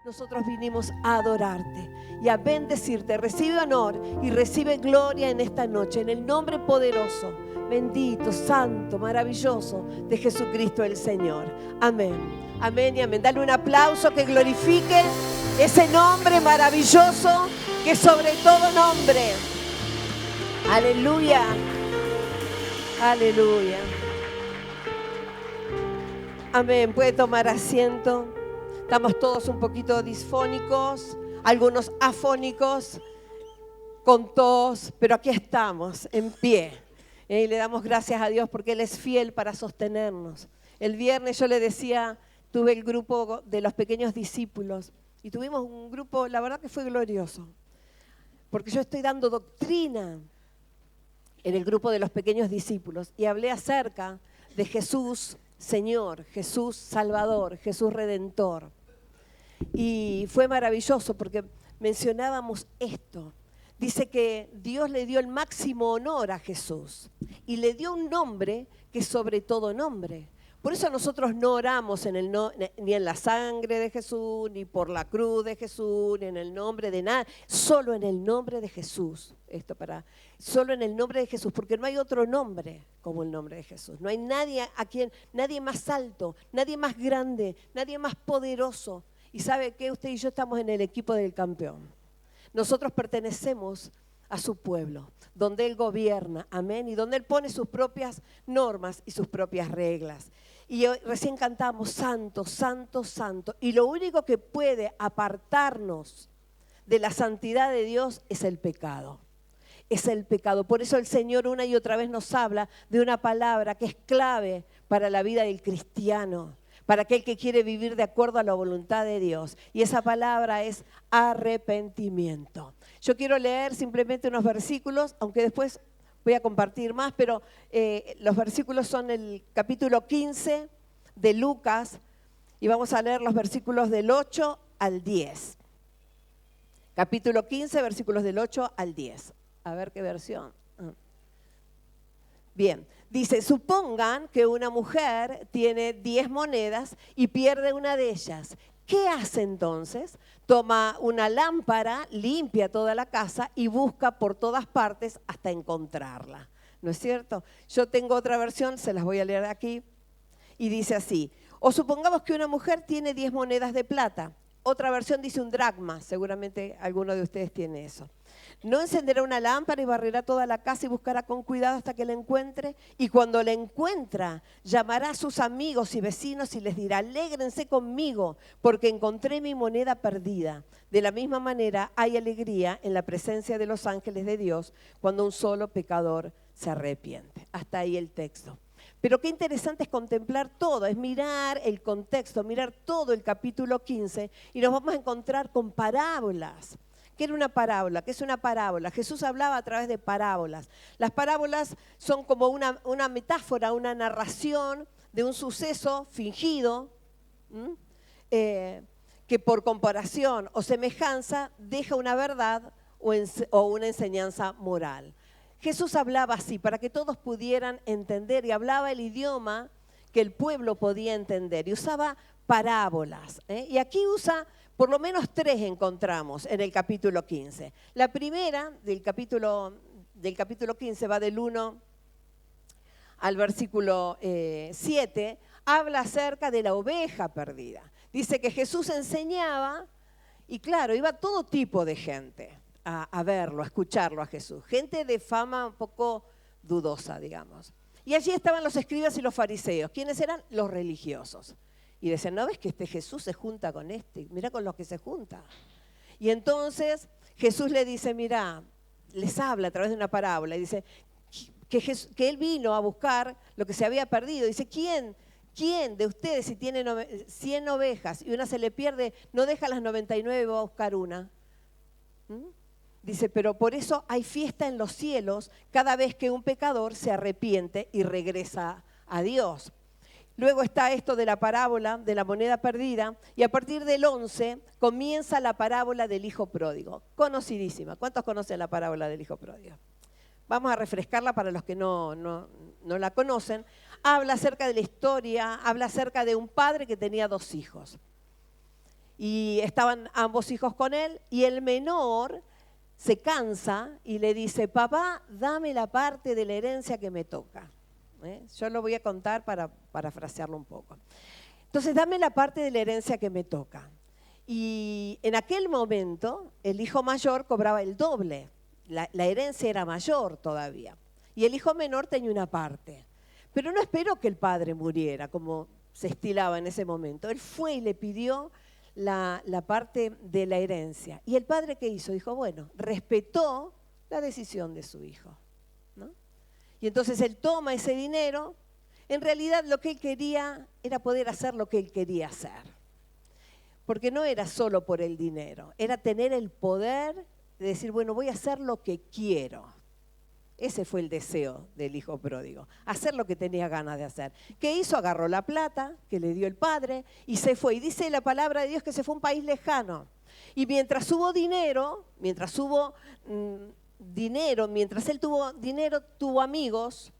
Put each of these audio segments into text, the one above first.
Nosotros vinimos a adorarte y a bendecirte. Recibe honor y recibe gloria en esta noche, en el nombre poderoso, bendito, santo, maravilloso de Jesucristo el Señor. Amén, amén y amén. Dale un aplauso que glorifique ese nombre maravilloso que sobre todo nombre. Aleluya, aleluya. Amén, puede tomar asiento. Estamos todos un poquito disfónicos, algunos afónicos, con tos, pero aquí estamos, en pie. Y le damos gracias a Dios porque Él es fiel para sostenernos. El viernes yo le decía, tuve el grupo de los pequeños discípulos y tuvimos un grupo, la verdad que fue glorioso, porque yo estoy dando doctrina en el grupo de los pequeños discípulos y hablé acerca de Jesús Señor, Jesús Salvador, Jesús Redentor. Y fue maravilloso porque mencionábamos esto. Dice que Dios le dio el máximo honor a Jesús y le dio un nombre que es sobre todo nombre. Por eso nosotros no oramos ni en la sangre de Jesús, ni por la cruz de Jesús, ni en el nombre de nada, solo en el nombre de Jesús. Solo en el nombre de Jesús, porque no hay otro nombre como el nombre de Jesús. No hay nadie nadie más alto, nadie más grande, nadie más poderoso. Y ¿sabe qué? Usted y yo estamos en el equipo del campeón. Nosotros pertenecemos a su pueblo, donde Él gobierna, amén, y donde Él pone sus propias normas y sus propias reglas. Y recién cantamos, santo, santo, santo. Y lo único que puede apartarnos de la santidad de Dios es el pecado. Es el pecado. Por eso el Señor una y otra vez nos habla de una palabra que es clave para la vida del cristiano, para aquel que quiere vivir de acuerdo a la voluntad de Dios. Y esa palabra es arrepentimiento. Yo quiero leer simplemente unos versículos, aunque después voy a compartir más, pero los versículos son el capítulo 15 de Lucas y vamos a leer los versículos del 8 al 10. Capítulo 15, versículos del 8 al 10. A ver qué versión. Bien, dice, supongan que una mujer tiene 10 monedas y pierde una de ellas. ¿Qué hace entonces? Toma una lámpara, limpia toda la casa y busca por todas partes hasta encontrarla. ¿No es cierto? Yo tengo otra versión, se las voy a leer aquí, y dice así. O supongamos que una mujer tiene 10 monedas de plata. Otra versión dice un dracma, seguramente alguno de ustedes tiene eso. No encenderá una lámpara y barrerá toda la casa y buscará con cuidado hasta que la encuentre. Y cuando la encuentra, llamará a sus amigos y vecinos y les dirá, alégrense conmigo porque encontré mi moneda perdida. De la misma manera hay alegría en la presencia de los ángeles de Dios cuando un solo pecador se arrepiente. Hasta ahí el texto. Pero qué interesante es contemplar todo, es mirar el contexto, mirar todo el capítulo 15 y nos vamos a encontrar con parábolas. ¿Qué era una parábola? ¿Qué es una parábola? Jesús hablaba a través de parábolas. Las parábolas son como una metáfora, una narración de un suceso fingido, que por comparación o semejanza deja una verdad o una enseñanza moral. Jesús hablaba así para que todos pudieran entender y hablaba el idioma que el pueblo podía entender y usaba parábolas. Y aquí usa por lo menos 3 encontramos en el capítulo 15. La primera del capítulo 15 va del 1 al versículo 7, habla acerca de la oveja perdida. Dice que Jesús enseñaba y claro, iba todo tipo de gente a verlo, a escucharlo a Jesús. Gente de fama un poco dudosa, digamos. Y allí estaban los escribas y los fariseos. ¿Quiénes eran? Los religiosos. Y decían, ¿no ves que este Jesús se junta con este? Mira con los que se junta. Y entonces Jesús le dice, mira, les habla a través de una parábola. Y dice que Él vino a buscar lo que se había perdido. Dice, ¿quién de ustedes si tiene 100 ovejas y una se le pierde, no deja las 99 y va a buscar una? Dice, pero por eso hay fiesta en los cielos cada vez que un pecador se arrepiente y regresa a Dios. Luego está esto de la parábola de la moneda perdida y a partir del 11 comienza la parábola del hijo pródigo. Conocidísima. ¿Cuántos conocen la parábola del hijo pródigo? Vamos a refrescarla para los que no la conocen. Habla acerca de la historia, habla acerca de un padre que tenía 2 hijos. y estaban ambos hijos con él, y el menor se cansa y le dice, papá, dame la parte de la herencia que me toca. Yo lo voy a contar para parafrasearlo un poco. Entonces, dame la parte de la herencia que me toca. Y en aquel momento, el hijo mayor cobraba el doble. La herencia era mayor todavía. Y el hijo menor tenía una parte. Pero no esperó que el padre muriera, como se estilaba en ese momento. Él fue y le pidió la parte de la herencia. ¿Y el padre qué hizo? Dijo, bueno, respetó la decisión de su hijo, ¿no? Y entonces él toma ese dinero. En realidad lo que él quería era poder hacer lo que él quería hacer. Porque no era solo por el dinero, era tener el poder de decir, bueno, voy a hacer lo que quiero. Ese fue el deseo del hijo pródigo, hacer lo que tenía ganas de hacer. ¿Qué hizo? Agarró la plata que le dio el padre y se fue. Y dice la palabra de Dios que se fue a un país lejano. Y mientras hubo dinero, mientras él tuvo dinero, tuvo amigos,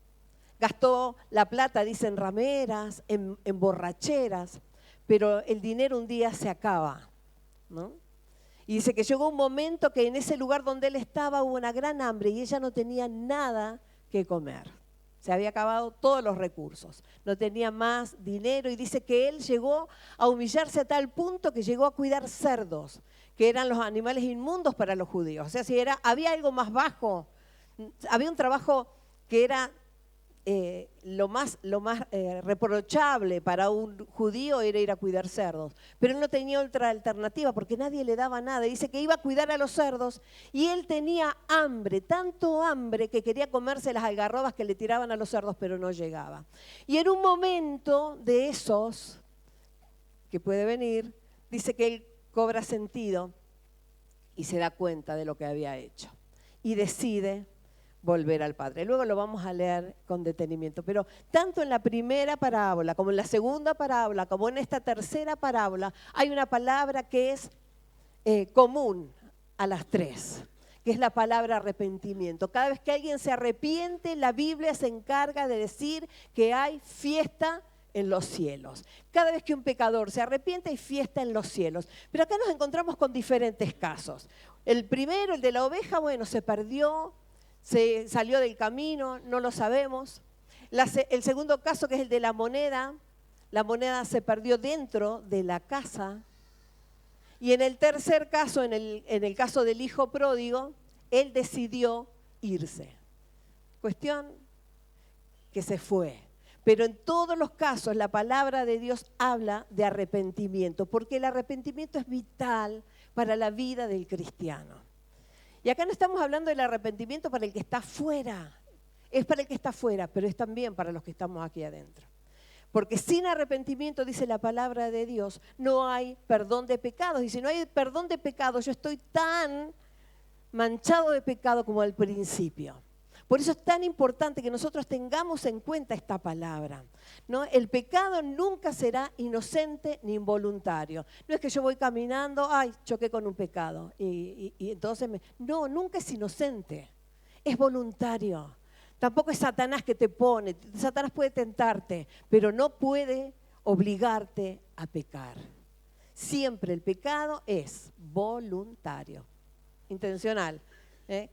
gastó la plata, dicen, rameras, en borracheras, pero el dinero un día se acaba, ¿no? Y dice que llegó un momento que en ese lugar donde él estaba hubo una gran hambre y ella no tenía nada que comer. Se había acabado todos los recursos, no tenía más dinero y dice que él llegó a humillarse a tal punto que llegó a cuidar cerdos, que eran los animales inmundos para los judíos. O sea, si había algo más bajo, había un trabajo que era lo más reprochable para un judío era ir a cuidar cerdos. Pero él no tenía otra alternativa porque nadie le daba nada. Dice que iba a cuidar a los cerdos y él tenía hambre, tanto hambre que quería comerse las algarrobas que le tiraban a los cerdos, pero no llegaba. Y en un momento de esos que puede venir, dice que él cobra sentido y se da cuenta de lo que había hecho y decide volver al Padre. Luego lo vamos a leer con detenimiento, pero tanto en la primera parábola como en la segunda parábola, como en esta tercera parábola, hay una palabra que es común a las tres, que es la palabra arrepentimiento. Cada vez que alguien se arrepiente, la Biblia se encarga de decir que hay fiesta en los cielos. Cada vez que un pecador se arrepiente, hay fiesta en los cielos. Pero acá nos encontramos con diferentes casos. El primero, el de la oveja, bueno, se perdió, se salió del camino, no lo sabemos. El segundo caso, que es el de la moneda se perdió dentro de la casa. Y en el tercer caso, en el caso del hijo pródigo, él decidió irse. Cuestión que se fue. Pero en todos los casos la palabra de Dios habla de arrepentimiento, porque el arrepentimiento es vital para la vida del cristiano. Y acá no estamos hablando del arrepentimiento para el que está afuera, es para el que está afuera, pero es también para los que estamos aquí adentro. Porque sin arrepentimiento, dice la palabra de Dios, no hay perdón de pecados. Y si no hay perdón de pecados, yo estoy tan manchado de pecado como al principio. Por eso es tan importante que nosotros tengamos en cuenta esta palabra, ¿no? El pecado nunca será inocente ni involuntario. No es que yo voy caminando, ay, choqué con un pecado. Y entonces, no, nunca es inocente, es voluntario. Tampoco es Satanás que te pone, Satanás puede tentarte, pero no puede obligarte a pecar. Siempre el pecado es voluntario, intencional.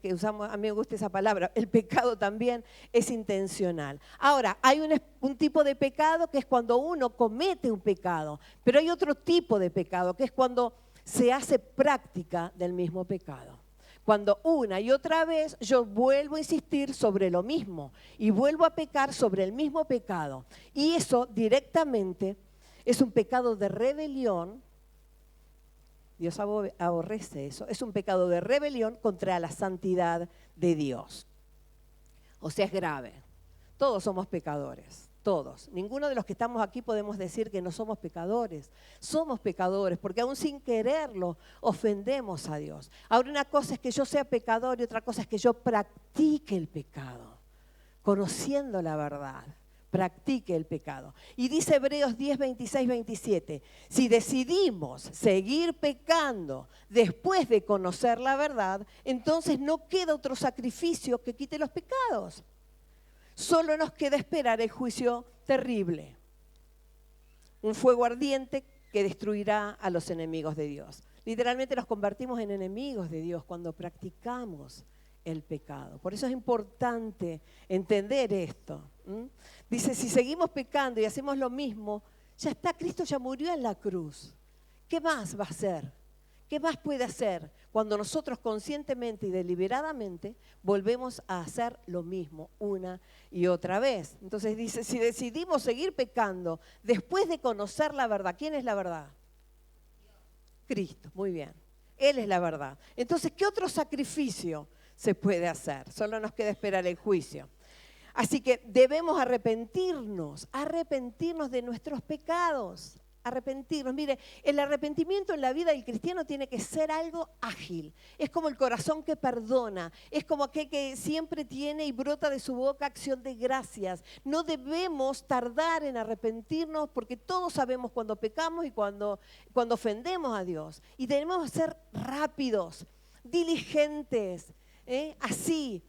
Que usamos, a mí me gusta esa palabra, el pecado también es intencional. Ahora, hay un tipo de pecado que es cuando uno comete un pecado, pero hay otro tipo de pecado que es cuando se hace práctica del mismo pecado. Cuando una y otra vez yo vuelvo a insistir sobre lo mismo y vuelvo a pecar sobre el mismo pecado. Y eso directamente es un pecado de rebelión. Dios aborrece eso. Es un pecado de rebelión contra la santidad de Dios. O sea, es grave. Todos somos pecadores, todos. Ninguno de los que estamos aquí podemos decir que no somos pecadores. Somos pecadores porque aún sin quererlo ofendemos a Dios. Ahora, una cosa es que yo sea pecador y otra cosa es que yo practique el pecado, conociendo la verdad. Practique el pecado. Y dice Hebreos 10, 26, 27, si decidimos seguir pecando después de conocer la verdad, entonces no queda otro sacrificio que quite los pecados. Solo nos queda esperar el juicio terrible. Un fuego ardiente que destruirá a los enemigos de Dios. Literalmente nos convertimos en enemigos de Dios cuando practicamos el pecado. Por eso es importante entender esto. Dice, si seguimos pecando y hacemos lo mismo, ya está, Cristo ya murió en la cruz. ¿Qué más va a hacer? ¿Qué más puede hacer cuando nosotros conscientemente y deliberadamente volvemos a hacer lo mismo una y otra vez? Entonces dice, si decidimos seguir pecando después de conocer la verdad, ¿quién es la verdad? Cristo, muy bien. Él es la verdad. Entonces, ¿qué otro sacrificio se puede hacer? Solo nos queda esperar el juicio. Así que debemos arrepentirnos de nuestros pecados. Arrepentirnos. Mire, el arrepentimiento en la vida del cristiano tiene que ser algo ágil. Es como el corazón que perdona. Es como aquel que siempre tiene y brota de su boca acción de gracias. No debemos tardar en arrepentirnos porque todos sabemos cuando pecamos y cuando ofendemos a Dios. Y debemos ser rápidos, diligentes, así,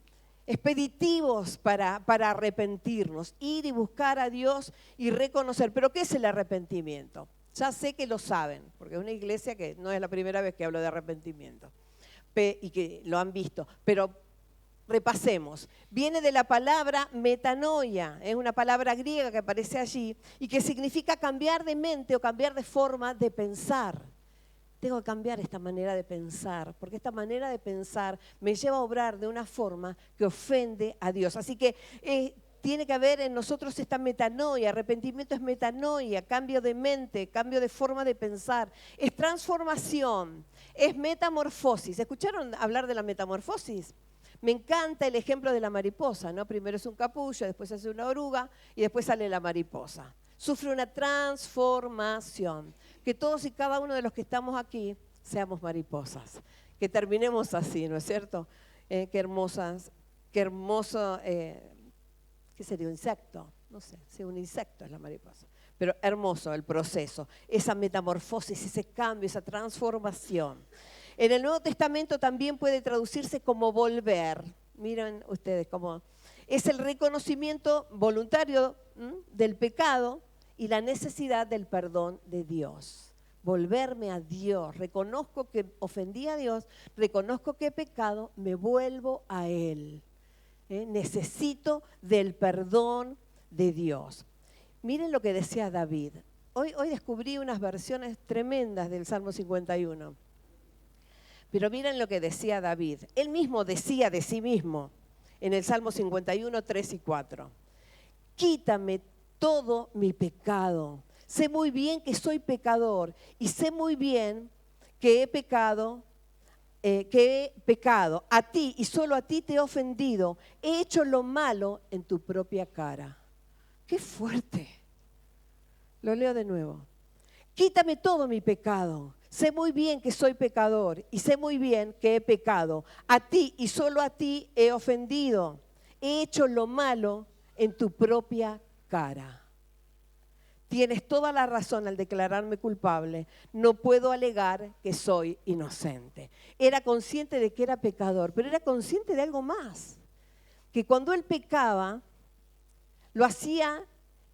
expeditivos para arrepentirnos, ir y buscar a Dios y reconocer. ¿Pero qué es el arrepentimiento? Ya sé que lo saben, porque es una iglesia que no es la primera vez que hablo de arrepentimiento y que lo han visto, pero repasemos. Viene de la palabra metanoia, es una palabra griega que aparece allí y que significa cambiar de mente o cambiar de forma de pensar. Tengo que cambiar esta manera de pensar, porque esta manera de pensar me lleva a obrar de una forma que ofende a Dios. Así que tiene que haber en nosotros esta metanoia. Arrepentimiento es metanoia, cambio de mente, cambio de forma de pensar. Es transformación, es metamorfosis. ¿Escucharon hablar de la metamorfosis? Me encanta el ejemplo de la mariposa, ¿no? Primero es un capullo, después hace una oruga y después sale la mariposa. Sufre una transformación. Que todos y cada uno de los que estamos aquí seamos mariposas. Que terminemos así, ¿no es cierto? Qué hermosas, qué hermoso, ¿qué sería? ¿Un insecto? No sé, sí, un insecto es la mariposa. Pero hermoso el proceso, esa metamorfosis, ese cambio, esa transformación. En el Nuevo Testamento también puede traducirse como volver. Miren ustedes cómo es el reconocimiento voluntario del pecado y la necesidad del perdón de Dios. Volverme a Dios. Reconozco que ofendí a Dios, reconozco que he pecado, me vuelvo a Él. Necesito del perdón de Dios. Miren lo que decía David. Hoy descubrí unas versiones tremendas del Salmo 51. Pero miren lo que decía David. Él mismo decía de sí mismo en el Salmo 51, 3 y 4. Quítame todo mi pecado. Sé muy bien que soy pecador y sé muy bien que he pecado, a ti y solo a ti te he ofendido. He hecho lo malo en tu propia cara. ¡Qué fuerte! Lo leo de nuevo. Quítame todo mi pecado. Sé muy bien que soy pecador y sé muy bien que he pecado. A ti y solo a ti he ofendido. He hecho lo malo en tu propia cara. Tienes toda la razón al declararme culpable. No puedo alegar que soy inocente. Era consciente de que era pecador, pero era consciente de algo más. Que cuando él pecaba, lo hacía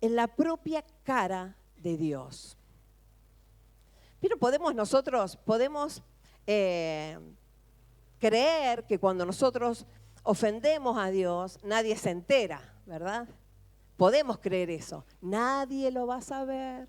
en la propia cara de Dios. Pero nosotros podemos creer que cuando nosotros ofendemos a Dios, nadie se entera, ¿verdad? Podemos creer eso. Nadie lo va a saber.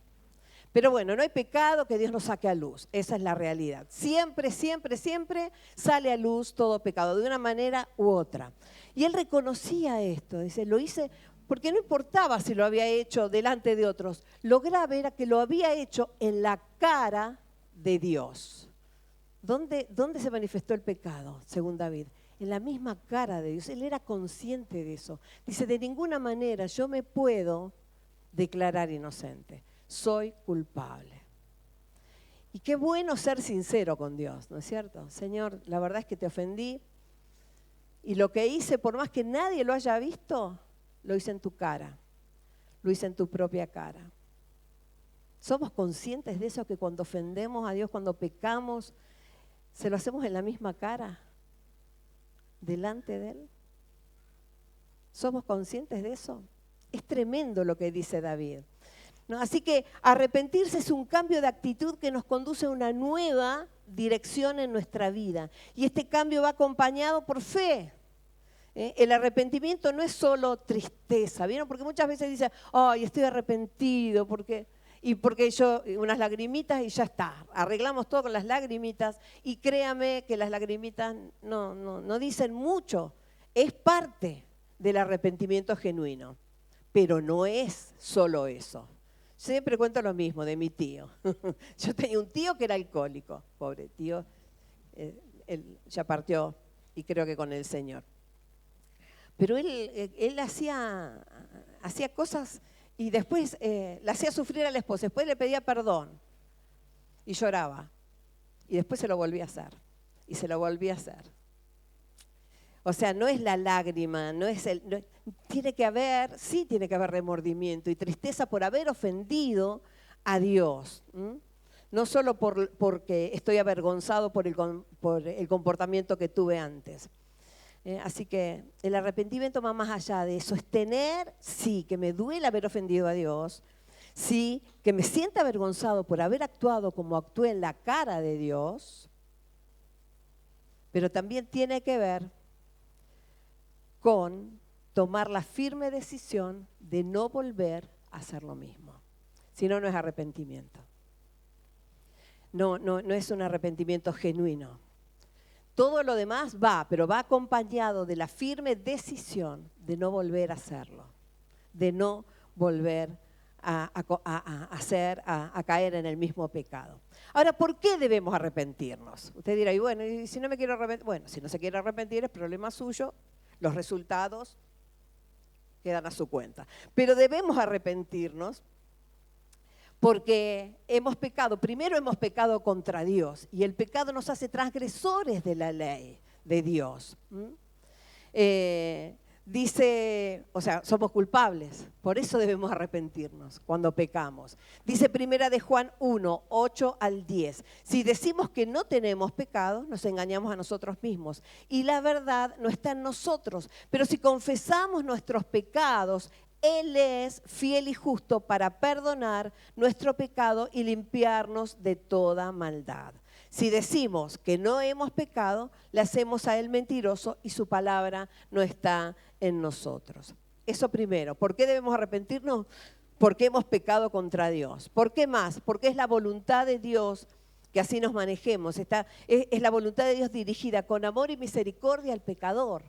Pero bueno, no hay pecado que Dios no saque a luz. Esa es la realidad. Siempre, siempre, siempre sale a luz todo pecado, de una manera u otra. Y él reconocía esto. Dice, lo hice porque no importaba si lo había hecho delante de otros. Lo grave era que lo había hecho en la cara de Dios. ¿Dónde se manifestó el pecado, según David? En la misma cara de Dios. Él era consciente de eso. Dice, de ninguna manera yo me puedo declarar inocente. Soy culpable. Y qué bueno ser sincero con Dios, ¿no es cierto? Señor, la verdad es que te ofendí y lo que hice, por más que nadie lo haya visto, lo hice en tu cara, lo hice en tu propia cara. ¿Somos conscientes de eso, que cuando ofendemos a Dios, cuando pecamos, se lo hacemos en la misma cara? Delante de Él. ¿Somos conscientes de eso? Es tremendo lo que dice David. ¿no? Así que arrepentirse es un cambio de actitud que nos conduce a una nueva dirección en nuestra vida. Y este cambio va acompañado por fe. El arrepentimiento no es solo tristeza, ¿vieron? Porque muchas veces dicen, ay, estoy arrepentido, porque yo, unas lagrimitas y ya está. Arreglamos todo con las lagrimitas y créame que las lagrimitas no dicen mucho. Es parte del arrepentimiento genuino, pero no es solo eso. Siempre cuento lo mismo de mi tío. Yo tenía un tío que era alcohólico, pobre tío, él ya partió y creo que con el Señor. Pero él hacía cosas y después le hacía sufrir a la esposa, después le pedía perdón y lloraba. Y después se lo volvía a hacer y se lo volvía a hacer. O sea, no es la lágrima, tiene que haber remordimiento y tristeza por haber ofendido a Dios. No solo porque estoy avergonzado por el comportamiento que tuve antes. Así que el arrepentimiento va más allá de sostener, sí, que me duele haber ofendido a Dios, sí, que me sienta avergonzado por haber actuado como actué en la cara de Dios, pero también tiene que ver con tomar la firme decisión de no volver a hacer lo mismo. Si no, no es arrepentimiento. No es un arrepentimiento genuino. Todo lo demás va, pero va acompañado de la firme decisión de no volver a hacerlo, de no volver a caer en el mismo pecado. Ahora, ¿por qué debemos arrepentirnos? Usted dirá, y bueno, y si no me quiero arrepentir, bueno, si no se quiere arrepentir es problema suyo, los resultados quedan a su cuenta. Pero debemos arrepentirnos porque hemos pecado, primero hemos pecado contra Dios y el pecado nos hace transgresores de la ley de Dios. Dice, o sea, somos culpables, por eso debemos arrepentirnos cuando pecamos. Dice primera de Juan 1, 8 al 10, si decimos que no tenemos pecado, nos engañamos a nosotros mismos y la verdad no está en nosotros, pero si confesamos nuestros pecados, Él es fiel y justo para perdonar nuestro pecado y limpiarnos de toda maldad. Si decimos que no hemos pecado, le hacemos a Él mentiroso y su palabra no está en nosotros. Eso primero. ¿Por qué debemos arrepentirnos? Porque hemos pecado contra Dios. ¿Por qué más? Porque es la voluntad de Dios que así nos manejemos. Es la voluntad de Dios dirigida con amor y misericordia al pecador.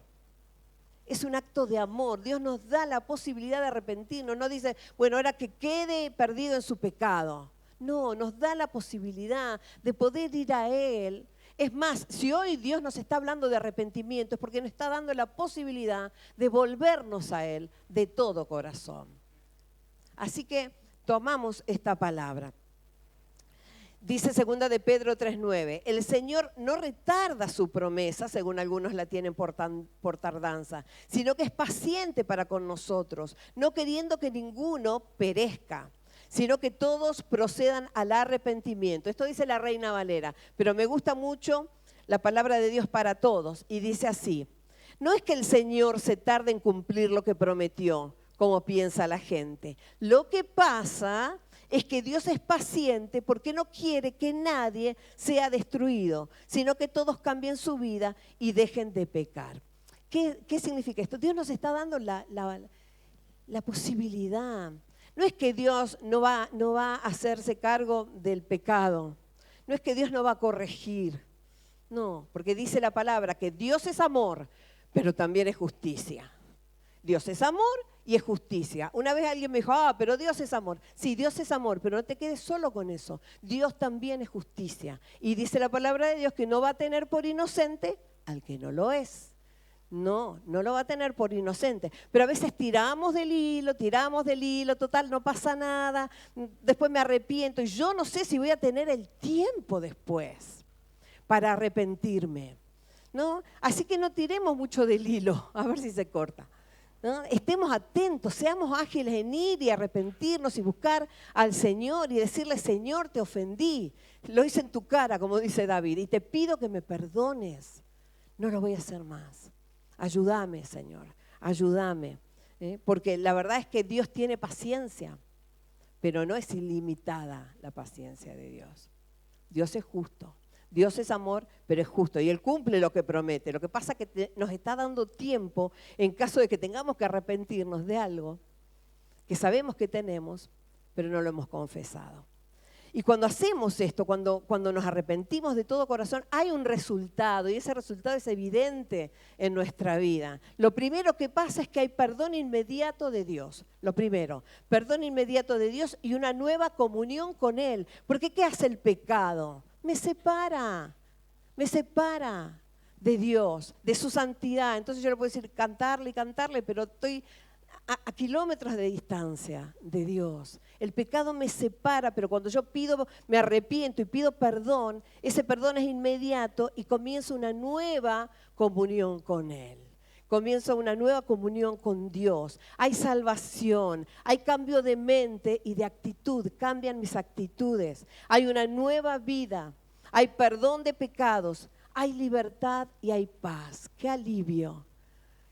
Es un acto de amor. Dios nos da la posibilidad de arrepentirnos. No dice, bueno, ahora que quede perdido en su pecado. No, nos da la posibilidad de poder ir a Él. Es más, si hoy Dios nos está hablando de arrepentimiento es porque nos está dando la posibilidad de volvernos a Él de todo corazón. Así que tomamos esta palabra. Dice 2 de Pedro 3:9, el Señor no retarda su promesa, según algunos la tienen por tardanza, sino que es paciente para con nosotros, no queriendo que ninguno perezca, sino que todos procedan al arrepentimiento. Esto dice la Reina Valera, pero me gusta mucho la palabra de Dios para todos, y dice así, no es que el Señor se tarde en cumplir lo que prometió, como piensa la gente. Lo que pasa es que Dios es paciente porque no quiere que nadie sea destruido, sino que todos cambien su vida y dejen de pecar. ¿Qué significa esto? Dios nos está dando la posibilidad. No es que Dios no va a hacerse cargo del pecado. No es que Dios no va a corregir. No, porque dice la palabra que Dios es amor, pero también es justicia. Dios es amor y es justicia. Una vez alguien me dijo, pero Dios es amor. Sí, Dios es amor, pero no te quedes solo con eso. Dios también es justicia. Y dice la palabra de Dios que no va a tener por inocente al que no lo es. No lo va a tener por inocente. Pero a veces tiramos del hilo, total, no pasa nada. Después me arrepiento y yo no sé si voy a tener el tiempo después para arrepentirme, ¿no? Así que no tiremos mucho del hilo, a ver si se corta. ¿No? Estemos atentos, seamos ágiles en ir y arrepentirnos y buscar al Señor y decirle, Señor, te ofendí, lo hice en tu cara, como dice David, y te pido que me perdones, no lo voy a hacer más. Ayúdame, Señor, ayúdame, porque la verdad es que Dios tiene paciencia pero no es ilimitada la paciencia de Dios. Dios es justo. Dios es amor, pero es justo y Él cumple lo que promete. Lo que pasa es que nos está dando tiempo en caso de que tengamos que arrepentirnos de algo que sabemos que tenemos, pero no lo hemos confesado. Y cuando hacemos esto, cuando nos arrepentimos de todo corazón, hay un resultado y ese resultado es evidente en nuestra vida. Lo primero que pasa es que hay perdón inmediato de Dios. Lo primero, perdón inmediato de Dios y una nueva comunión con Él. Porque ¿qué hace el pecado? Me separa de Dios, de su santidad. Entonces yo le puedo decir cantarle y cantarle, pero estoy a kilómetros de distancia de Dios. El pecado me separa, pero cuando yo me arrepiento y pido perdón, ese perdón es inmediato y comienzo una nueva comunión con Él. Comienzo una nueva comunión con Dios. Hay salvación, hay cambio de mente y de actitud, cambian mis actitudes. Hay una nueva vida, hay perdón de pecados, hay libertad y hay paz. ¡Qué alivio!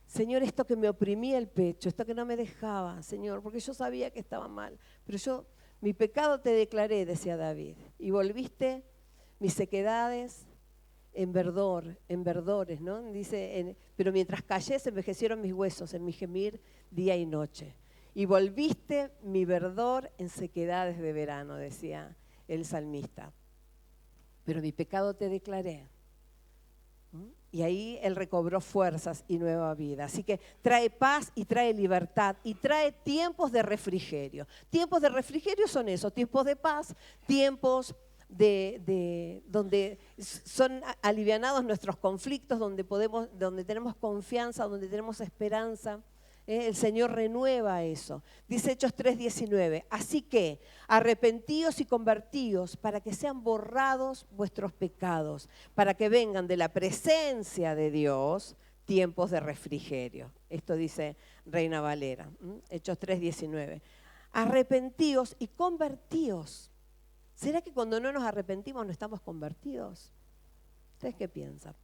Señor, esto que me oprimía el pecho, esto que no me dejaba, Señor, porque yo sabía que estaba mal, pero mi pecado te declaré, decía David, y volviste mis sequedades en verdores, ¿no? Dice, pero mientras callé se envejecieron mis huesos en mi gemir día y noche. Y volviste mi verdor en sequedades de verano, decía el salmista. Pero mi pecado te declaré. Y ahí Él recobró fuerzas y nueva vida. Así que trae paz y trae libertad y trae tiempos de refrigerio. Tiempos de refrigerio son esos, tiempos de paz, tiempos donde son alivianados nuestros conflictos, donde tenemos confianza, donde tenemos esperanza. El Señor renueva eso. Dice Hechos 3:19, así que arrepentíos y convertíos para que sean borrados vuestros pecados, para que vengan de la presencia de Dios tiempos de refrigerio. Esto dice Reina Valera, Hechos 3:19. Arrepentíos y convertíos. ¿Será que cuando no nos arrepentimos no estamos convertidos? ¿Ustedes qué piensan?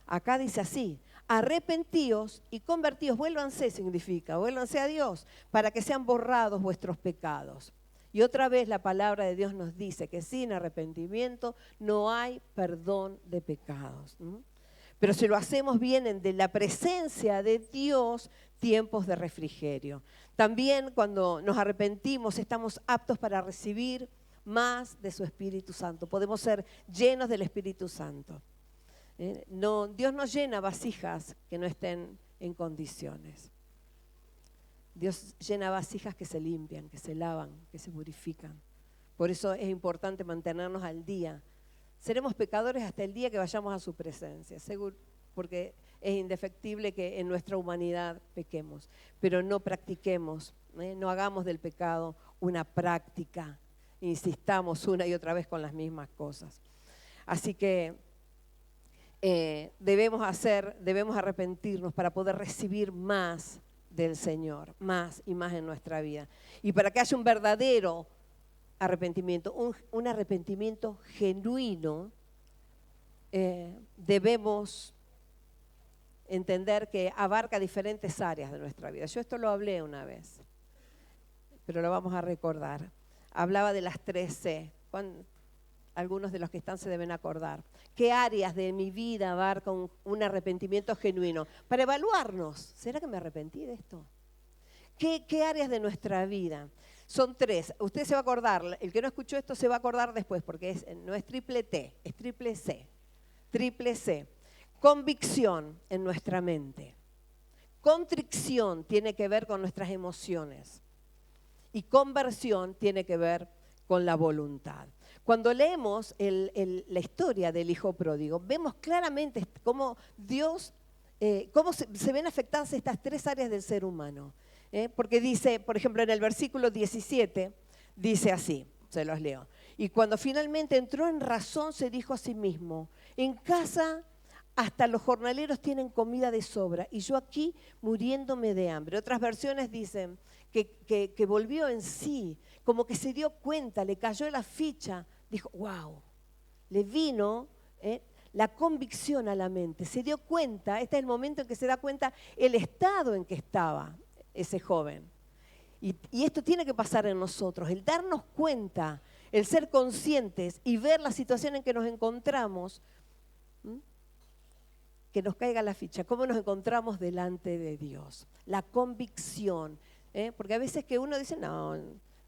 Acá dice así, arrepentíos y convertíos, vuélvanse significa, vuélvanse a Dios para que sean borrados vuestros pecados. Y otra vez la palabra de Dios nos dice que sin arrepentimiento no hay perdón de pecados. Pero si lo hacemos vienen de la presencia de Dios tiempos de refrigerio. También cuando nos arrepentimos estamos aptos para recibir más de su Espíritu Santo. Podemos ser llenos del Espíritu Santo. No, Dios no llena vasijas que no estén en condiciones. Dios llena vasijas que se limpian, que se lavan, que se purifican. Por eso es importante mantenernos al día. Seremos pecadores hasta el día que vayamos a su presencia, seguro, porque es indefectible que en nuestra humanidad pequemos, pero no practiquemos, no hagamos del pecado una práctica, insistamos una y otra vez con las mismas cosas. Así que debemos arrepentirnos para poder recibir más del Señor, más y más en nuestra vida. Y para que haya un verdadero arrepentimiento, un arrepentimiento genuino, debemos entender que abarca diferentes áreas de nuestra vida. Yo esto lo hablé una vez, pero lo vamos a recordar. Hablaba de las 3C. Algunos de los que están se deben acordar. ¿Qué áreas de mi vida abarca un arrepentimiento genuino? Para evaluarnos, ¿será que me arrepentí de esto? ¿Qué áreas de nuestra vida? Son 3. Usted se va a acordar, el que no escuchó esto se va a acordar después, porque no es triple T, es triple C. Triple C. Convicción en nuestra mente. Contrición tiene que ver con nuestras emociones. Y conversión tiene que ver con la voluntad. Cuando leemos la historia del hijo pródigo, vemos claramente cómo Dios, cómo se ven afectadas estas 3 áreas del ser humano. Porque dice, por ejemplo, en el versículo 17, dice así, se los leo. Y cuando finalmente entró en razón, se dijo a sí mismo, en casa hasta los jornaleros tienen comida de sobra y yo aquí muriéndome de hambre. Otras versiones dicen que volvió en sí, como que se dio cuenta, le cayó la ficha, dijo, wow, le vino la convicción a la mente, se dio cuenta, este es el momento en que se da cuenta el estado en que estaba ese joven. Y esto tiene que pasar en nosotros, el darnos cuenta, el ser conscientes y ver la situación en que nos encontramos, que nos caiga la ficha, cómo nos encontramos delante de Dios. La convicción, porque a veces que uno dice, no,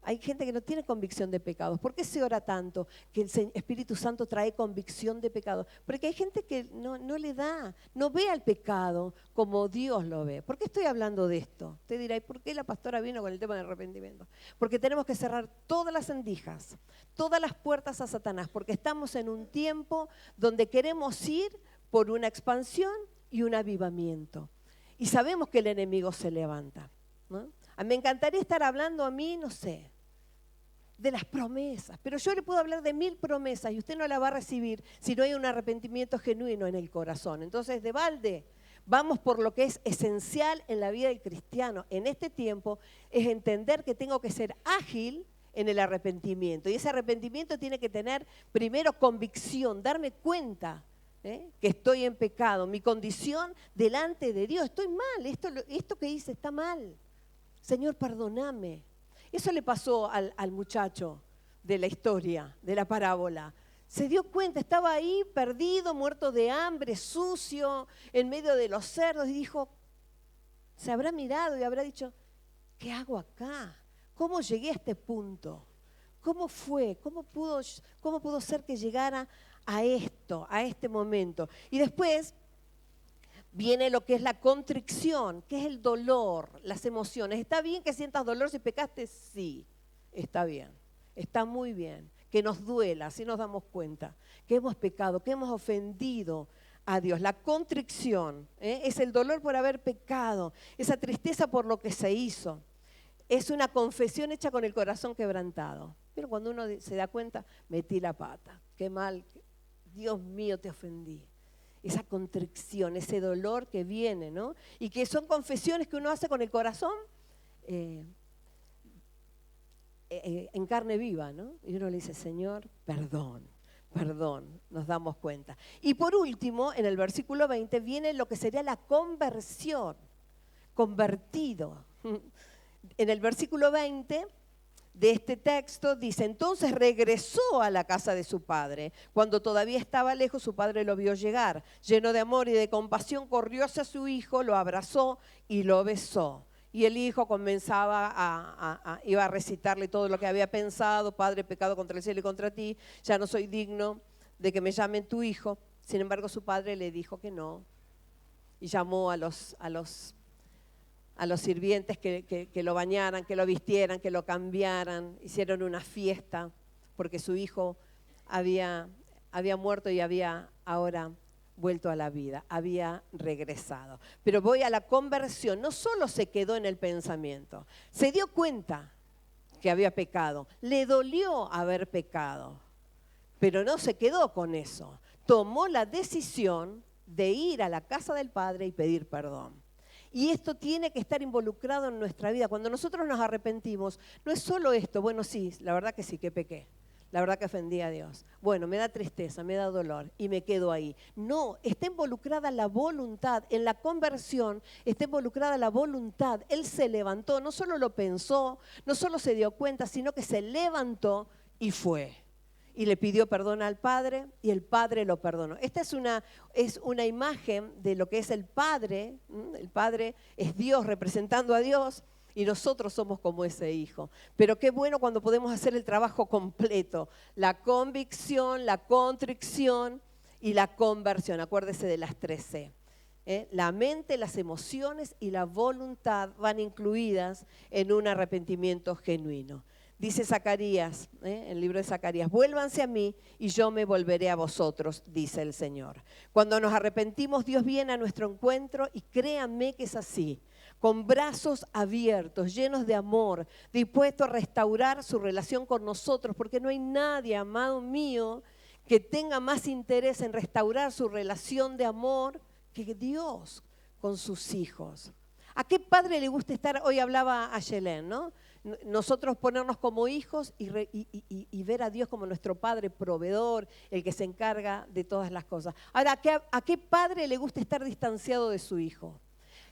hay gente que no tiene convicción de pecados. ¿Por qué se ora tanto que el Espíritu Santo trae convicción de pecados? Porque hay gente que no le da, no ve al pecado como Dios lo ve. ¿Por qué estoy hablando de esto? Usted dirá, ¿y por qué la pastora vino con el tema del arrepentimiento? Porque tenemos que cerrar todas las endijas, todas las puertas a Satanás, porque estamos en un tiempo donde queremos ir por una expansión y un avivamiento. Y sabemos que el enemigo se levanta, ¿no? Me encantaría estar hablando a mí, no sé, de las promesas, pero yo le puedo hablar de 1000 promesas y usted no la va a recibir si no hay un arrepentimiento genuino en el corazón. Entonces, de balde, vamos por lo que es esencial en la vida del cristiano en este tiempo, es entender que tengo que ser ágil en el arrepentimiento. Y ese arrepentimiento tiene que tener primero convicción, darme cuenta que estoy en pecado, mi condición delante de Dios. Estoy mal, esto que hice está mal. Señor, perdóname. Eso le pasó al muchacho de la historia, de la parábola. Se dio cuenta, estaba ahí perdido, muerto de hambre, sucio, en medio de los cerdos y dijo, se habrá mirado y habrá dicho, ¿qué hago acá? ¿Cómo llegué a este punto? ¿Cómo fue? ¿Cómo pudo ser que llegara a esto, a este momento? Y después viene lo que es la contrición, que es el dolor, las emociones. ¿Está bien que sientas dolor si pecaste? Sí, está bien, está muy bien. Que nos duela, así nos damos cuenta, que hemos pecado, que hemos ofendido a Dios. La contrición es el dolor por haber pecado, esa tristeza por lo que se hizo. Es una confesión hecha con el corazón quebrantado. Pero cuando uno se da cuenta, metí la pata, qué mal, Dios mío, te ofendí. Esa contrición, ese dolor que viene, ¿no? Y que son confesiones que uno hace con el corazón en carne viva, ¿no? Y uno le dice, Señor, perdón, perdón, nos damos cuenta. Y por último, en el versículo 20, viene lo que sería la conversión, convertido. En el versículo 20 de este texto dice, entonces regresó a la casa de su padre. Cuando todavía estaba lejos, su padre lo vio llegar. Lleno de amor y de compasión, corrió hacia su hijo, lo abrazó y lo besó. Y el hijo iba a recitarle todo lo que había pensado. Padre, pecado contra el cielo y contra ti, ya no soy digno de que me llamen tu hijo. Sin embargo, su padre le dijo que no. Y llamó a los sirvientes que lo bañaran, que lo vistieran, que lo cambiaran. Hicieron una fiesta porque su hijo había muerto y había ahora vuelto a la vida, había regresado. Pero voy a la conversión, no solo se quedó en el pensamiento, se dio cuenta que había pecado, le dolió haber pecado, pero no se quedó con eso. Tomó la decisión de ir a la casa del Padre y pedir perdón. Y esto tiene que estar involucrado en nuestra vida. Cuando nosotros nos arrepentimos, no es solo esto, bueno, sí, la verdad que sí, que pequé. La verdad que ofendí a Dios. Bueno, me da tristeza, me da dolor y me quedo ahí. No, está involucrada la voluntad. En la conversión está involucrada la voluntad. Él se levantó, no solo lo pensó, no solo se dio cuenta, sino que se levantó y fue. Y le pidió perdón al Padre y el Padre lo perdonó. Esta es una imagen de lo que es el Padre. El Padre es Dios representando a Dios y nosotros somos como ese hijo. Pero qué bueno cuando podemos hacer el trabajo completo. La convicción, la contrición y la conversión. Acuérdese de las 3C. La mente, las emociones y la voluntad van incluidas en un arrepentimiento genuino. Dice Zacarías, el libro de Zacarías, vuélvanse a mí y yo me volveré a vosotros, dice el Señor. Cuando nos arrepentimos, Dios viene a nuestro encuentro y créanme que es así, con brazos abiertos, llenos de amor, dispuesto a restaurar su relación con nosotros, porque no hay nadie, amado mío, que tenga más interés en restaurar su relación de amor que Dios con sus hijos. ¿A qué padre le gusta estar? Hoy hablaba a Yelén, ¿no? Nosotros ponernos como hijos y ver a Dios como nuestro Padre proveedor, el que se encarga de todas las cosas. Ahora, ¿a qué padre le gusta estar distanciado de su hijo?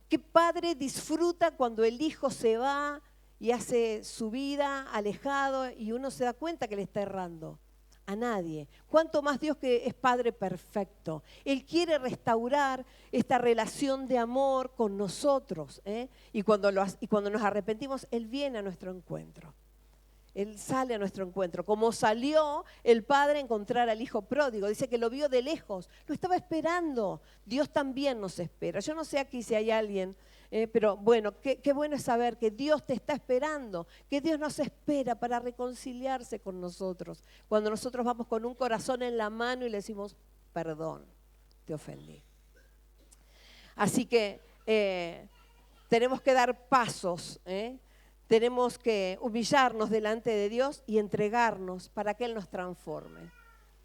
¿Qué padre disfruta cuando el hijo se va y hace su vida alejado y uno se da cuenta que le está errando. A nadie. Cuanto más Dios, que es Padre perfecto. Él quiere restaurar esta relación de amor con nosotros, ¿eh? Y cuando nos arrepentimos, Él viene a nuestro encuentro. Él sale a nuestro encuentro. Como salió el Padre a encontrar al Hijo pródigo. Dice que lo vio de lejos. Lo estaba esperando. Dios también nos espera. Yo no sé aquí si hay alguien, pero bueno, qué bueno es saber que Dios te está esperando. Que Dios nos espera para reconciliarse con nosotros. Cuando nosotros vamos con un corazón en la mano y le decimos, perdón, te ofendí. Así que tenemos que dar pasos, tenemos que humillarnos delante de Dios y entregarnos para que Él nos transforme.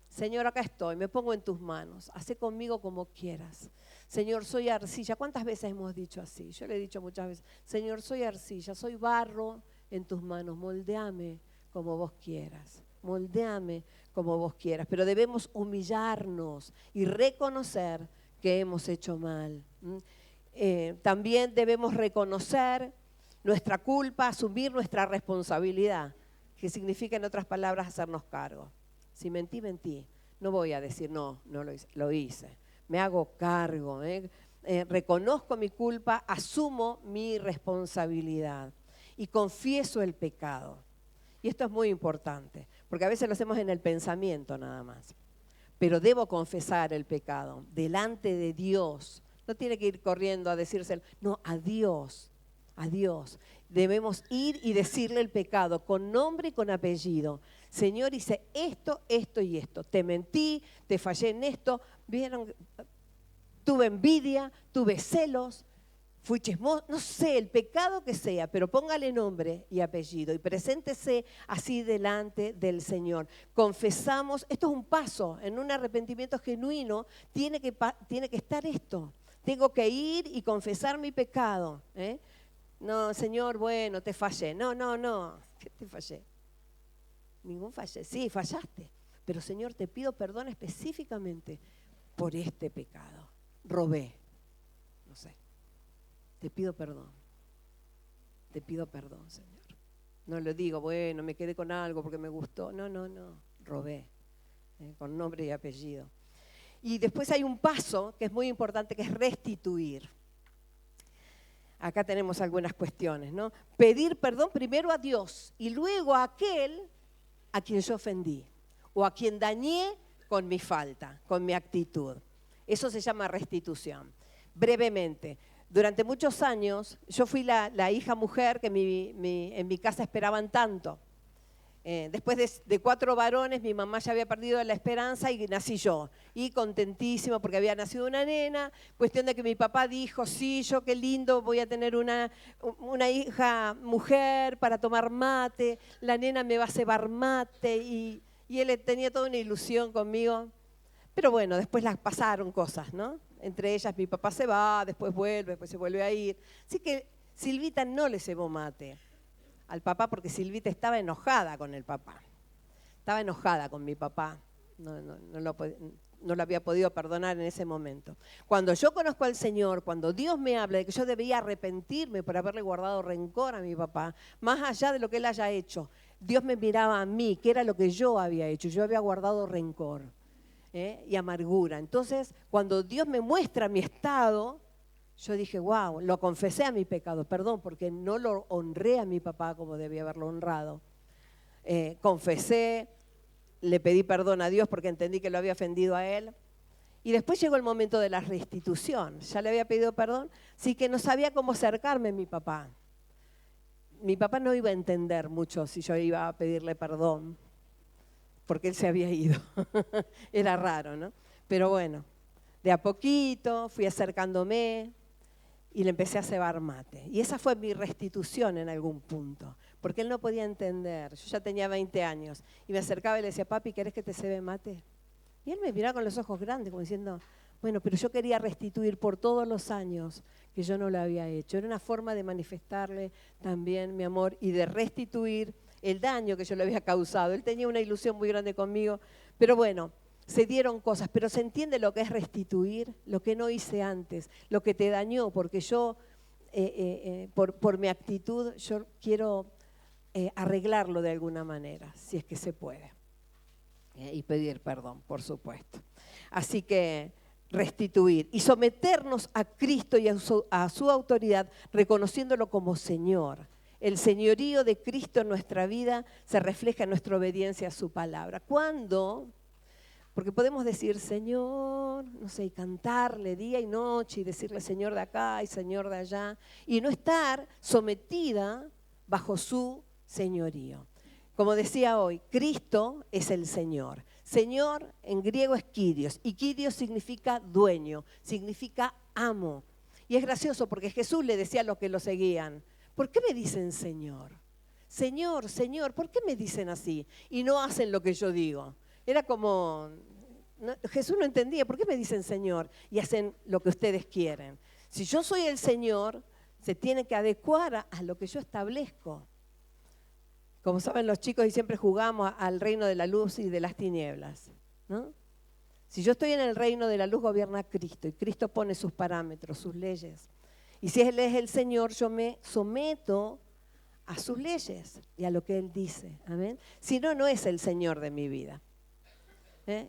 Señor, acá estoy, me pongo en tus manos, haz conmigo como quieras. Señor, soy arcilla. ¿Cuántas veces hemos dicho así? Yo le he dicho muchas veces, Señor, soy arcilla, soy barro en tus manos, moldeame como vos quieras. Moldeame como vos quieras. Pero debemos humillarnos y reconocer que hemos hecho mal. También debemos reconocer nuestra culpa, asumir nuestra responsabilidad, que significa, en otras palabras, hacernos cargo. Si mentí, mentí. No voy a decir, no lo hice. Me hago cargo, reconozco mi culpa, asumo mi responsabilidad y confieso el pecado. Y esto es muy importante, porque a veces lo hacemos en el pensamiento nada más. Pero debo confesar el pecado delante de Dios. No tiene que ir corriendo a decírselo, no, a Dios. A Dios. Debemos ir y decirle el pecado con nombre y con apellido. Señor, hice esto, esto y esto. Te mentí, te fallé en esto. ¿Vieron? Tuve envidia, tuve celos, fui chismoso, no sé, el pecado que sea, pero póngale nombre y apellido y preséntese así delante del Señor. Confesamos, esto es un paso, en un arrepentimiento genuino tiene que estar esto. Tengo que ir y confesar mi pecado. No, Señor, bueno, te fallé. No, ¿qué te fallé? Ningún fallé. Sí, fallaste. Pero Señor, te pido perdón específicamente por este pecado. Robé. No sé. Te pido perdón. Te pido perdón, Señor. No le digo, bueno, me quedé con algo porque me gustó. No. Robé. Con nombre y apellido. Y después hay un paso que es muy importante, que es restituir. Acá tenemos algunas cuestiones, ¿no? Pedir perdón primero a Dios y luego a aquel a quien yo ofendí o a quien dañé con mi falta, con mi actitud. Eso se llama restitución. Brevemente, durante muchos años yo fui la hija mujer que en mi casa esperaban tanto. Después de 4 varones, mi mamá ya había perdido la esperanza y nací yo. Y contentísima porque había nacido una nena. Cuestión de que mi papá dijo, sí, yo qué lindo, voy a tener una hija mujer para tomar mate. La nena me va a cebar mate. Y él tenía toda una ilusión conmigo. Pero bueno, después las pasaron cosas, ¿no? Entre ellas mi papá se va, después vuelve, después se vuelve a ir. Así que Silvita no le cebó mate al papá porque Silvita estaba enojada con el papá. Estaba enojada con mi papá. No lo había podido perdonar en ese momento. Cuando yo conozco al Señor, cuando Dios me habla de que yo debía arrepentirme por haberle guardado rencor a mi papá, más allá de lo que él haya hecho, Dios me miraba a mí, que era lo que yo había hecho. Yo había guardado rencor y amargura. Entonces, cuando Dios me muestra mi estado, yo dije, wow, lo confesé a mi pecado, perdón, porque no lo honré a mi papá como debía haberlo honrado. Confesé, le pedí perdón a Dios porque entendí que lo había ofendido a él. Y después llegó el momento de la restitución. Ya le había pedido perdón, sí que no sabía cómo acercarme a mi papá. Mi papá no iba a entender mucho si yo iba a pedirle perdón, porque él se había ido. Era raro, ¿no? Pero bueno, de a poquito fui acercándome y le empecé a cebar mate. Y esa fue mi restitución en algún punto, porque él no podía entender. Yo ya tenía 20 años y me acercaba y le decía, papi, ¿querés que te cebe mate? Y él me miraba con los ojos grandes como diciendo, bueno, pero yo quería restituir por todos los años que yo no lo había hecho. Era una forma de manifestarle también mi amor y de restituir el daño que yo le había causado. Él tenía una ilusión muy grande conmigo, pero bueno, se dieron cosas, pero se entiende lo que es restituir, lo que no hice antes, lo que te dañó, porque yo por mi actitud, yo quiero arreglarlo de alguna manera, si es que se puede. Y pedir perdón, por supuesto. Así que restituir y someternos a Cristo y a su autoridad, reconociéndolo como Señor. El señorío de Cristo en nuestra vida se refleja en nuestra obediencia a su palabra. ¿Cuándo? Porque podemos decir Señor, no sé, y cantarle día y noche y decirle Señor de acá y Señor de allá, y no estar sometida bajo su señorío. Como decía hoy, Cristo es el Señor. Señor en griego es Kyrios, y Kyrios significa dueño, significa amo. Y es gracioso porque Jesús le decía a los que lo seguían, ¿por qué me dicen Señor? Señor, Señor, ¿por qué me dicen así? Y no hacen lo que yo digo. Era como, Jesús no entendía, ¿por qué me dicen Señor? Y hacen lo que ustedes quieren. Si yo soy el Señor, se tiene que adecuar a lo que yo establezco. Como saben los chicos, y siempre jugamos al reino de la luz y de las tinieblas, ¿no? Si yo estoy en el reino de la luz, gobierna Cristo, y Cristo pone sus parámetros, sus leyes. Y si Él es el Señor, yo me someto a sus leyes y a lo que Él dice. Amén. Si no, no es el Señor de mi vida.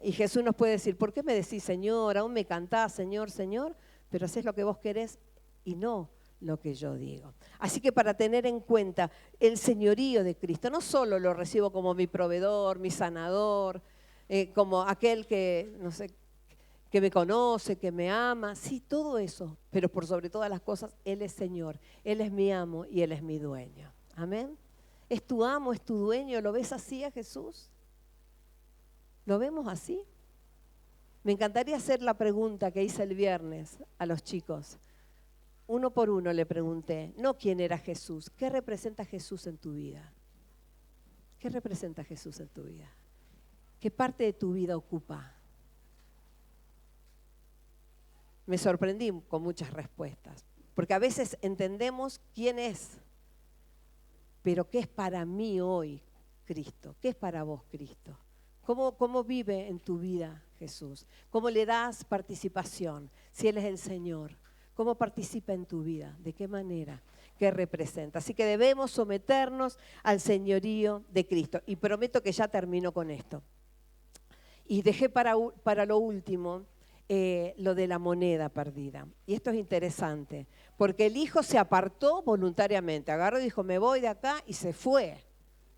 Y Jesús nos puede decir, ¿por qué me decís Señor? Aún me cantás Señor, Señor, pero haces lo que vos querés y no lo que yo digo. Así que para tener en cuenta el señorío de Cristo, no solo lo recibo como mi proveedor, mi sanador, como aquel que, no sé, que me conoce, que me ama, sí, todo eso, pero por sobre todas las cosas, Él es Señor, Él es mi amo y Él es mi dueño. Amén. ¿Es tu amo, es tu dueño? ¿Lo ves así a Jesús? ¿Lo vemos así? Me encantaría hacer la pregunta que hice el viernes a los chicos. Uno por uno le pregunté, no quién era Jesús, ¿qué representa Jesús en tu vida? ¿Qué representa Jesús en tu vida? ¿Qué parte de tu vida ocupa? Me sorprendí con muchas respuestas, porque a veces entendemos quién es, pero ¿qué es para mí hoy Cristo? ¿Qué es para vos Cristo? ¿Cómo vive en tu vida Jesús? ¿Cómo le das participación si Él es el Señor? ¿Cómo participa en tu vida? ¿De qué manera? ¿Qué representa? Así que debemos someternos al señorío de Cristo. Y prometo que ya termino con esto. Y dejé para lo último lo de la moneda perdida. Y esto es interesante, porque el hijo se apartó voluntariamente. Agarró y dijo, me voy de acá, y se fue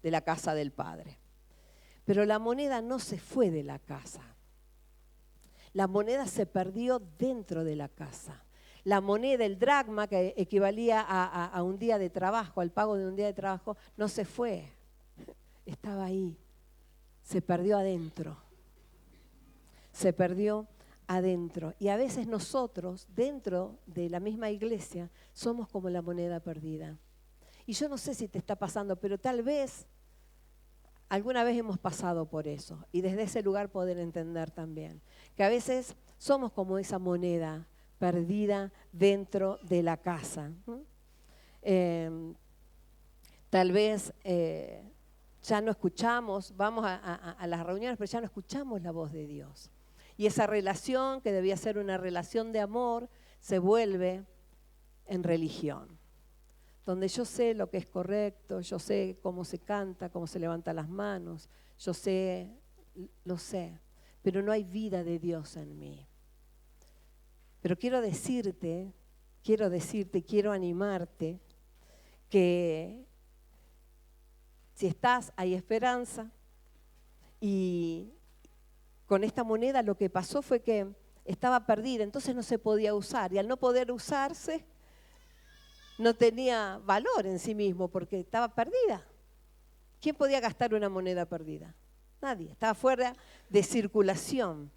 de la casa del padre. Pero la moneda no se fue de la casa. La moneda se perdió dentro de la casa. La moneda, el dracma, que equivalía a un día de trabajo, al pago de un día de trabajo, no se fue. Estaba ahí. Se perdió adentro. Se perdió adentro. Y a veces nosotros, dentro de la misma iglesia, somos como la moneda perdida. Y yo no sé si te está pasando, pero tal vez alguna vez hemos pasado por eso. Y desde ese lugar poder entender también que a veces somos como esa moneda perdida dentro de la casa. Tal vez ya no escuchamos, vamos a las reuniones, pero ya no escuchamos la voz de Dios. Y esa relación, que debía ser una relación de amor, se vuelve en religión. Donde yo sé lo que es correcto, yo sé cómo se canta, cómo se levantan las manos, yo sé, lo sé, pero no hay vida de Dios en mí. Pero quiero decirte, quiero animarte que si estás, hay esperanza. Y con esta moneda lo que pasó fue que estaba perdida, entonces no se podía usar. Y al no poder usarse, no tenía valor en sí mismo porque estaba perdida. ¿Quién podía gastar una moneda perdida? Nadie, estaba fuera de circulación.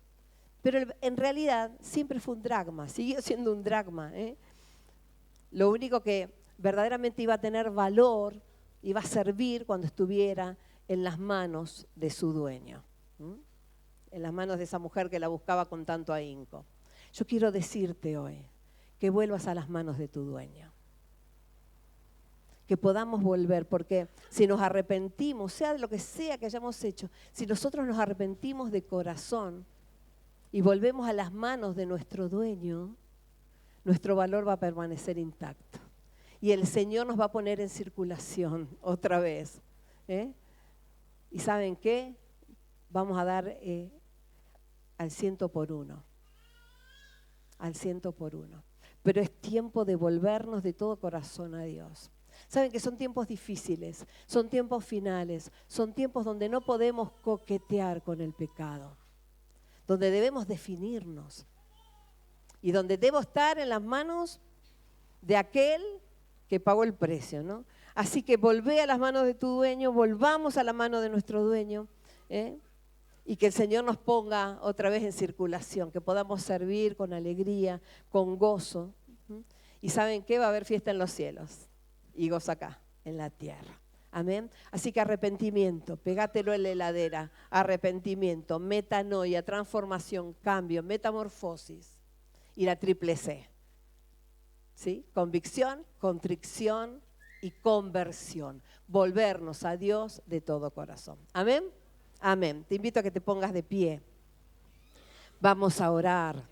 Pero en realidad siempre fue un dracma, siguió siendo un dracma. Lo único que verdaderamente iba a tener valor, iba a servir cuando estuviera en las manos de su dueño, en las manos de esa mujer que la buscaba con tanto ahínco. Yo quiero decirte hoy que vuelvas a las manos de tu dueño. Que podamos volver, porque si nos arrepentimos, sea de lo que sea que hayamos hecho, si nosotros nos arrepentimos de corazón y volvemos a las manos de nuestro dueño, nuestro valor va a permanecer intacto. y el Señor nos va a poner en circulación otra vez. ¿Y saben qué? Vamos a dar al 100 por 1. Al 100 por 1. Pero es tiempo de volvernos de todo corazón a Dios. Saben que son tiempos difíciles, son tiempos finales, son tiempos donde no podemos coquetear con el pecado, donde debemos definirnos y donde debo estar en las manos de aquel que pagó el precio, ¿no? Así que volvé a las manos de tu dueño, volvamos a la mano de nuestro dueño, y que el Señor nos ponga otra vez en circulación, que podamos servir con alegría, con gozo. Y ¿saben qué? Va a haber fiesta en los cielos y gozo acá, en la tierra. Amén. Así que arrepentimiento, pegátelo en la heladera, arrepentimiento, metanoia, transformación, cambio, metamorfosis y la triple C. ¿Sí? Convicción, contrición y conversión. Volvernos a Dios de todo corazón. Amén. Amén. Te invito a que te pongas de pie. Vamos a orar.